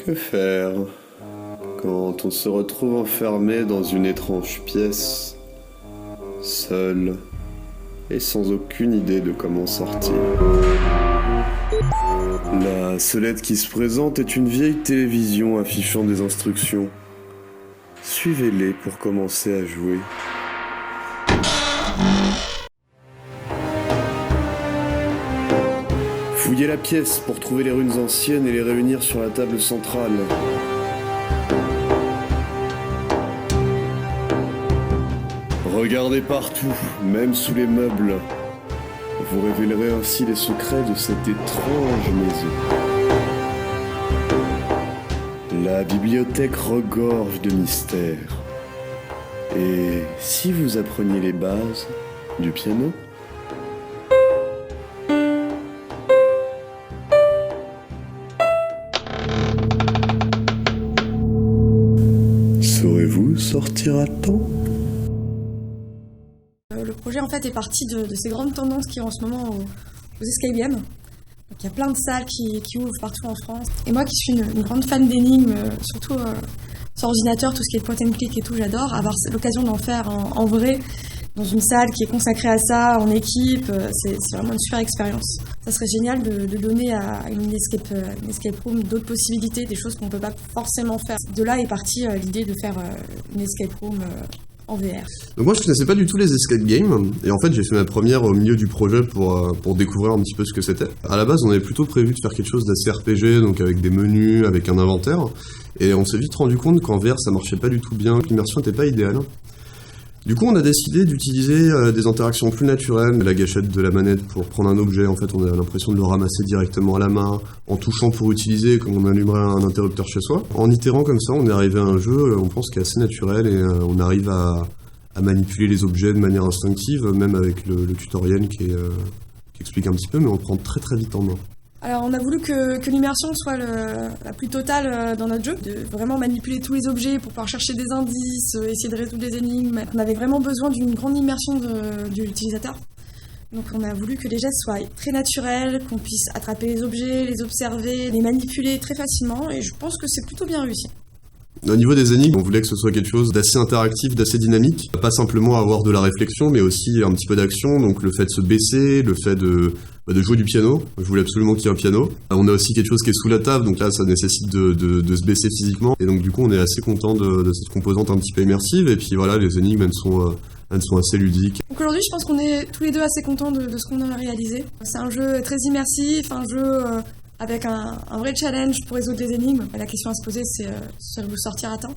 Que faire quand on se retrouve enfermé dans une étrange pièce, seul et sans aucune idée de comment sortir? La seule aide qui se présente est une vieille télévision affichant des instructions. Suivez-les pour commencer à jouer. Fouillez la pièce pour trouver les runes anciennes et les réunir sur la table centrale. Regardez partout, même sous les meubles. Vous révélerez ainsi les secrets de cette étrange maison. La bibliothèque regorge de mystères. Et si vous appreniez les bases du piano ? Saurez-vous sortir à temps ? Le projet en fait est parti de ces grandes tendances qui ont en ce moment aux escape games. Donc, il y a plein de salles qui ouvrent partout en France. Et moi qui suis une grande fan d'énigmes, surtout sur ordinateur, tout ce qui est point and click et tout, j'adore. Avoir l'occasion d'en faire en vrai, dans une salle qui est consacrée à ça, en équipe, c'est vraiment une super expérience. Ça serait génial de donner à une escape room d'autres possibilités, des choses qu'on ne peut pas forcément faire. De là est partie l'idée de faire une escape room en VR. Donc moi je connaissais pas du tout les escape games et en fait j'ai fait ma première au milieu du projet pour découvrir un petit peu ce que c'était. À la base on avait plutôt prévu de faire quelque chose d'assez RPG, donc avec des menus, avec un inventaire, et on s'est vite rendu compte qu'en VR ça marchait pas du tout bien, que l'immersion était pas idéale. Du coup on a décidé d'utiliser des interactions plus naturelles, la gâchette de la manette pour prendre un objet, en fait on a l'impression de le ramasser directement à la main, en touchant pour utiliser comme on allumerait un interrupteur chez soi. En itérant comme ça on est arrivé à un jeu, on pense qui est assez naturel et on arrive à manipuler les objets de manière instinctive, même avec le tutoriel qui explique un petit peu, mais on le prend très très vite en main. Alors on a voulu que l'immersion soit la plus totale dans notre jeu, de vraiment manipuler tous les objets pour pouvoir chercher des indices, essayer de résoudre des énigmes. On avait vraiment besoin d'une grande immersion de l'utilisateur. Donc on a voulu que les gestes soient très naturels, qu'on puisse attraper les objets, les observer, les manipuler très facilement, et je pense que c'est plutôt bien réussi. Au niveau des énigmes, on voulait que ce soit quelque chose d'assez interactif, d'assez dynamique. Pas simplement avoir de la réflexion, mais aussi un petit peu d'action. Donc le fait de se baisser, le fait de jouer du piano. Je voulais absolument qu'il y ait un piano. On a aussi quelque chose qui est sous la table, donc là ça nécessite de se baisser physiquement. Et donc du coup on est assez content de cette composante un petit peu immersive. Et puis voilà, les énigmes elles sont assez ludiques. Donc aujourd'hui je pense qu'on est tous les deux assez contents de ce qu'on a réalisé. C'est un jeu très immersif, un jeu avec un vrai challenge pour résoudre les énigmes. La question à se poser c'est saurez-vous sortir à temps ?